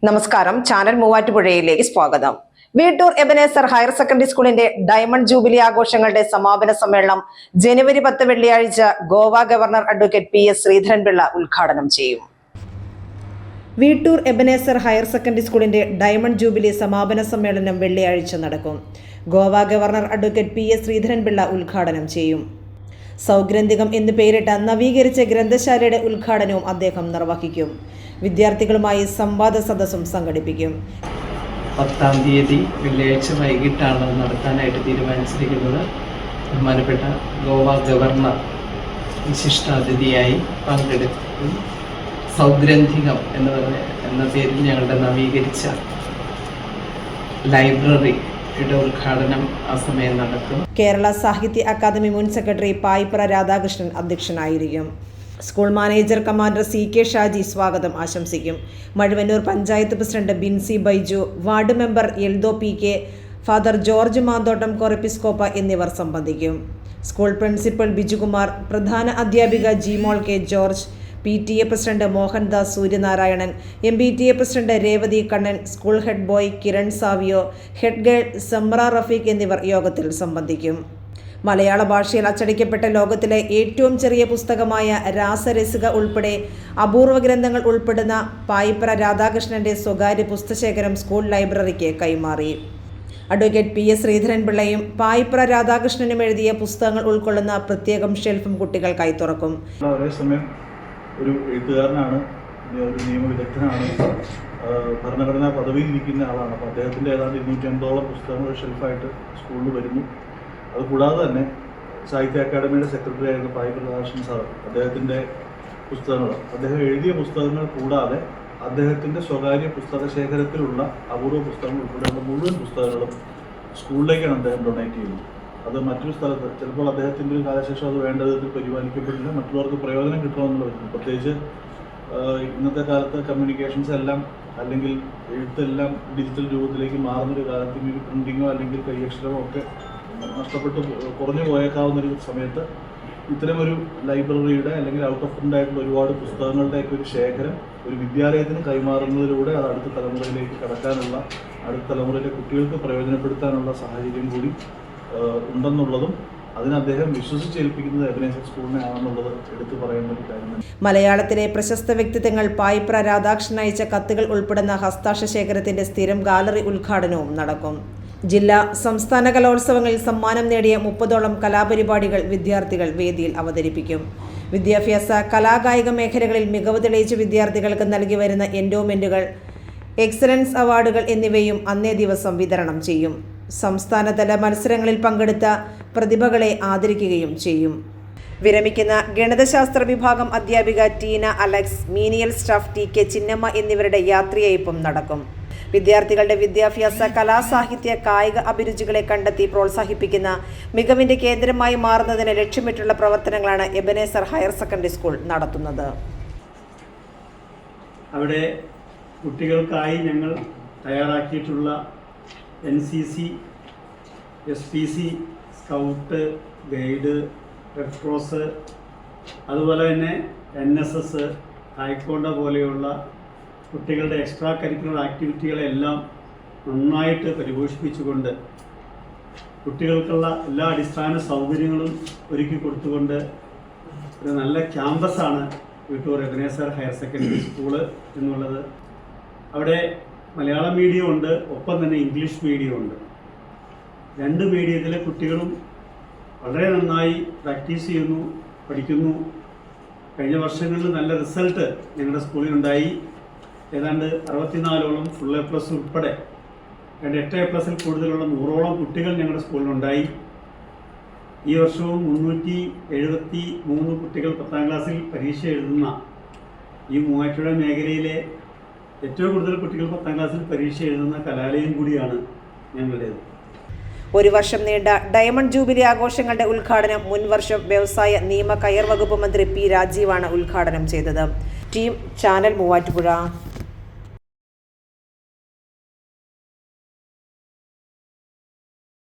നമസ്കാരം. ചാനൽ മൂവാറ്റുപുഴയിലേക്ക് സ്വാഗതം. Veettoor Ebenezer higher secondary സ്കൂളിന്റെ ഡയമണ്ട് ജൂബിലി ആഘോഷങ്ങളുടെ സമാപന സമ്മേളനം ജനുവരി 10 വെള്ളിയാഴ്ച Goa governor advocate PS Sreedharan Pillai ഉദ്ഘാടനം ചെയ്യും. വീട്ടൂർ എബനേസർ ഹയർ സെക്കൻഡറി സ്കൂളിന്റെ ഡയമണ്ട് ജൂബിലി സമാപന സമ്മേളനം വെള്ളിയാഴ്ച നടക്കും. Goa governor advocate PS Sreedharan Pillai ഉദ്ഘാടനം ചെയ്യും. സൗഗ്രന്ഥികം എന്ന് പേരിട്ട നവീകരിച്ച ഗ്രന്ഥശാലയുടെ ഉദ്ഘാടനവും അദ്ദേഹം നിർവഹിക്കും. വിദ്യാർത്ഥികളുമായി സംവാദ സദസ്സും സംഘടിപ്പിക്കും. 10-ാം തീയതി വെള്ളിയാഴ്ച വൈകിട്ടാണ് നടത്താനായിട്ട് തീരുമാനിച്ചിരിക്കുന്നത്. ബഹുമാനപ്പെട്ട ഗോവ ഗവർണർ വിശിഷ്ടാതിഥിയായി പങ്കെടുക്കും. സൗഗ്രന്ഥികം എന്ന പേരിൽ ഞങ്ങളുടെ നവീകരിച്ച ലൈബ്രറിയുടെ ഉദ്ഘാടനം ആ സമയം നടക്കും. കേരള സാഹിത്യ അക്കാദമി മുൻ സെക്രട്ടറി പായിപ്ര രാധാകൃഷ്ണൻ അധ്യക്ഷനായിരിക്കും. School manager commander CK Shaji സ്വാഗതം ആശംസിക്കും. Mazhuvannoor panchayat president Binsy Baiju, ward member Eldho PK, father George Manthottam Corepiscopa എന്നിവർ സംബന്ധിക്കും. സ്കൂൾ പ്രിൻസിപ്പൽ ബിജുകുമാർ, പ്രധാന അധ്യാപിക Jimol K George, PTA president Mohandas Suryanarayanan, MPTA president Revathi Kannan, school head boy Kiran Savio, head girl Samara Rafeeq എന്നിവർ യോഗത്തിൽ സംബന്ധിക്കും. മലയാള ഭാഷയിൽ അച്ചടിക്കപ്പെട്ട ലോകത്തിലെ ഏറ്റവും ചെറിയ പുസ്തകമായ രാസരസിക ഉൾപ്പെടെ അപൂർവ ഗ്രന്ഥങ്ങൾ ഉൾപ്പെടുന്ന പായിപ്ര രാധാകൃഷ്ണന്റെ സ്വകാര്യ പുസ്തകശേഖരം സ്കൂൾ ലൈബ്രറിക്ക് കൈമാറി. അഡ്വക്കേറ്റ് PS ശ്രീധരൻപിള്ളയും പായിപ്ര രാധാകൃഷ്ണനും എഴുതിയ പുസ്തകങ്ങൾ ഉൾക്കൊള്ളുന്ന പ്രത്യേകം ഷെൽഫും കുട്ടികൾക്കായി തുറക്കും. അതേസമയം ഒരു എഴുത്തുകാരനാണ്, ഒരു നിയമവിദഗ്ധനാണ്, ഭരണഘടനാ പദവിയിൽ ഇരിക്കുന്ന ആളാണ്. അപ്പോൾ അദ്ദേഹത്തിൻ്റെ ഏതാണ്ട് 250ഓളം പുസ്തകങ്ങൾ ഷെൽഫായിട്ട് സ്കൂളിൽ വരുന്നു. അതുകൂടാതെ തന്നെ സാഹിത്യ അക്കാദമിയുടെ സെക്രട്ടറി ആയിരുന്ന പായിപ്ര രാധാകൃഷ്ണൻ സാർ, അദ്ദേഹത്തിൻ്റെ പുസ്തകങ്ങൾ, അദ്ദേഹം എഴുതിയ പുസ്തകങ്ങൾ കൂടാതെ അദ്ദേഹത്തിൻ്റെ സ്വകാര്യ പുസ്തക ശേഖരത്തിലുള്ള അപൂർവ പുസ്തകങ്ങൾ ഉൾപ്പെടെയുള്ള മുഴുവൻ പുസ്തകങ്ങളും സ്കൂളിലേക്കാണ് അദ്ദേഹം ഡൊണേറ്റ് ചെയ്യുന്നത്. അത് മറ്റൊരു സ്ഥലത്ത് ചിലപ്പോൾ അദ്ദേഹത്തിൻ്റെ ഒരു കാലശേഷം അത് വേണ്ട വിധത്തിൽ പരിപാലിക്കപ്പെട്ടില്ല, മറ്റുള്ളവർക്ക് പ്രയോജനം കിട്ടണമെന്നുള്ള വരുന്നു. പ്രത്യേകിച്ച് ഇന്നത്തെ കാലത്ത് കമ്മ്യൂണിക്കേഷൻസ് എല്ലാം അല്ലെങ്കിൽ എഴുത്തെല്ലാം ഡിജിറ്റൽ രൂപത്തിലേക്ക് മാറുന്നൊരു കാലത്ത് ഈ പ്രിൻറ്റിങ്ങോ അല്ലെങ്കിൽ കൈയക്ഷരമോ ഒക്കെ നഷ്ടപ്പെട്ട് കുറഞ്ഞു പോയേക്കാവുന്നൊരു സമയത്ത് ഇത്തരമൊരു ലൈബ്രറിയുടെ അല്ലെങ്കിൽ ഔട്ട് ഓഫ് പ്രിൻ്റ് ആയിട്ടുള്ള ഒരുപാട് പുസ്തകങ്ങളുടെയൊക്കെ ഒരു ശേഖരം ഒരു വിദ്യാലയത്തിന് കൈമാറുന്നതിലൂടെ അത് അടുത്ത തലമുറയിലേക്ക് കടക്കാനുള്ള, അടുത്ത തലമുറയിലെ കുട്ടികൾക്ക് പ്രയോജനപ്പെടുത്താനുള്ള സാഹചര്യം കൂടി ഉണ്ടെന്നുള്ളതും അതിന് അദ്ദേഹം വിശ്വസിച്ചേൽപ്പിക്കുന്നത് എബനേസർ സ്കൂളിനെ ആണെന്നുള്ളത് എടുത്തു പറയേണ്ട ഒരു കാര്യമാണ്. മലയാളത്തിലെ പ്രശസ്ത വ്യക്തിത്വങ്ങൾ പായിപ്ര രാധാകൃഷ്ണൻ അയച്ച കത്തുകൾ ഉൾപ്പെടുന്ന ഹസ്താക്ഷര ശേഖരത്തിന്റെ സ്ഥിരം ഗാലറി ഉദ്ഘാടനവും നടക്കും. ജില്ലാ സംസ്ഥാന കലോത്സവങ്ങളിൽ സമ്മാനം നേടിയ 30ഓളം കലാപരിപാടികൾ വിദ്യാർത്ഥികൾ വേദിയിൽ അവതരിപ്പിക്കും. വിദ്യാഭ്യാസ കലാകായിക മേഖലകളിൽ മികവ് തെളിയിച്ച വിദ്യാർത്ഥികൾക്ക് നൽകി വരുന്ന എൻഡോമെന്റുകൾ, എക്സലൻസ് അവാർഡുകൾ എന്നിവയും അന്നേ ദിവസം വിതരണം ചെയ്യും. സംസ്ഥാനതല മത്സരങ്ങളിൽ പങ്കെടുത്ത പ്രതിഭകളെ ആദരിക്കുകയും ചെയ്യും. വിരമിക്കുന്ന ഗണിതശാസ്ത്ര വിഭാഗം അധ്യാപിക Teena Alex, menial staff TK Chinnamma എന്നിവരുടെ യാത്രയയപ്പും നടക്കും. വിദ്യാർത്ഥികളുടെ വിദ്യാഭ്യാസ കലാസാഹിത്യ കായിക അഭിരുചികളെ കണ്ടെത്തി പ്രോത്സാഹിപ്പിക്കുന്ന മികവിന്റെ കേന്ദ്രമായി മാറുന്നതിന് ലക്ഷ്യമിട്ടുള്ള പ്രവർത്തനങ്ങളാണ് എബനേസർ ഹയർ സെക്കൻഡറി സ്കൂൾ നടത്തുന്നത്. അവിടെ കുട്ടികൾക്കായി ഞങ്ങൾ തയ്യാറാക്കിയിട്ടുള്ള NCC, SPC, scout, guide, red cross, അതുപോലെ തന്നെ NSS, തായ്ക്കൊണ്ട പോലെയുള്ള കുട്ടികളുടെ എക്സ്ട്രാ കരിക്കുലർ ആക്ടിവിറ്റികളെല്ലാം നന്നായിട്ട് പരിപോഷിപ്പിച്ചുകൊണ്ട് കുട്ടികൾക്കുള്ള എല്ലാ അടിസ്ഥാന സൗകര്യങ്ങളും ഒരുക്കി കൊടുത്തുകൊണ്ട് ഒരു നല്ല ക്യാമ്പസാണ് Veettoor Ebenezer higher secondary school എന്നുള്ളത്. അവിടെ മലയാളം മീഡിയം ഉണ്ട്, ഒപ്പം തന്നെ ഇംഗ്ലീഷ് മീഡിയം ഉണ്ട്. രണ്ട് മീഡിയത്തിലെ കുട്ടികളും വളരെ നന്നായി പ്രാക്ടീസ് ചെയ്യുന്നു, പഠിക്കുന്നു. കഴിഞ്ഞ വർഷങ്ങളിൽ നല്ല റിസൾട്ട് ഞങ്ങളുടെ സ്കൂളിലുണ്ടായി. ഏതാണ്ട് 64ഓളം ഫുൾ A+ ഉൾപ്പെടെ 8 A+ കൂടുതലുള്ള 100ഓളം കുട്ടികൾ ഞങ്ങളുടെ സ്കൂളിലുണ്ടായി. ഈ വർഷവും 373 കുട്ടികൾ 10ാം ക്ലാസ്സിൽ പരീക്ഷ എഴുതുന്ന ഈ മൂവാറ്റുപുഴ മേഖലയിലെ ഏറ്റവും കൂടുതൽ കുട്ടികൾ 10ാം ക്ലാസ്സിൽ പരീക്ഷ എഴുതുന്ന കലാലയം കൂടിയാണ് ഞങ്ങളുടേത്. ഒരു വർഷം നീണ്ട ഡയമണ്ട് ജൂബിലി ആഘോഷങ്ങളുടെ ഉദ്ഘാടനം മുൻവർഷം വ്യവസായ നിയമ കയർ വകുപ്പ് മന്ത്രി P രാജീവാണ് ഉദ്ഘാടനം ചെയ്തത്. Team channel Muvattupuzha.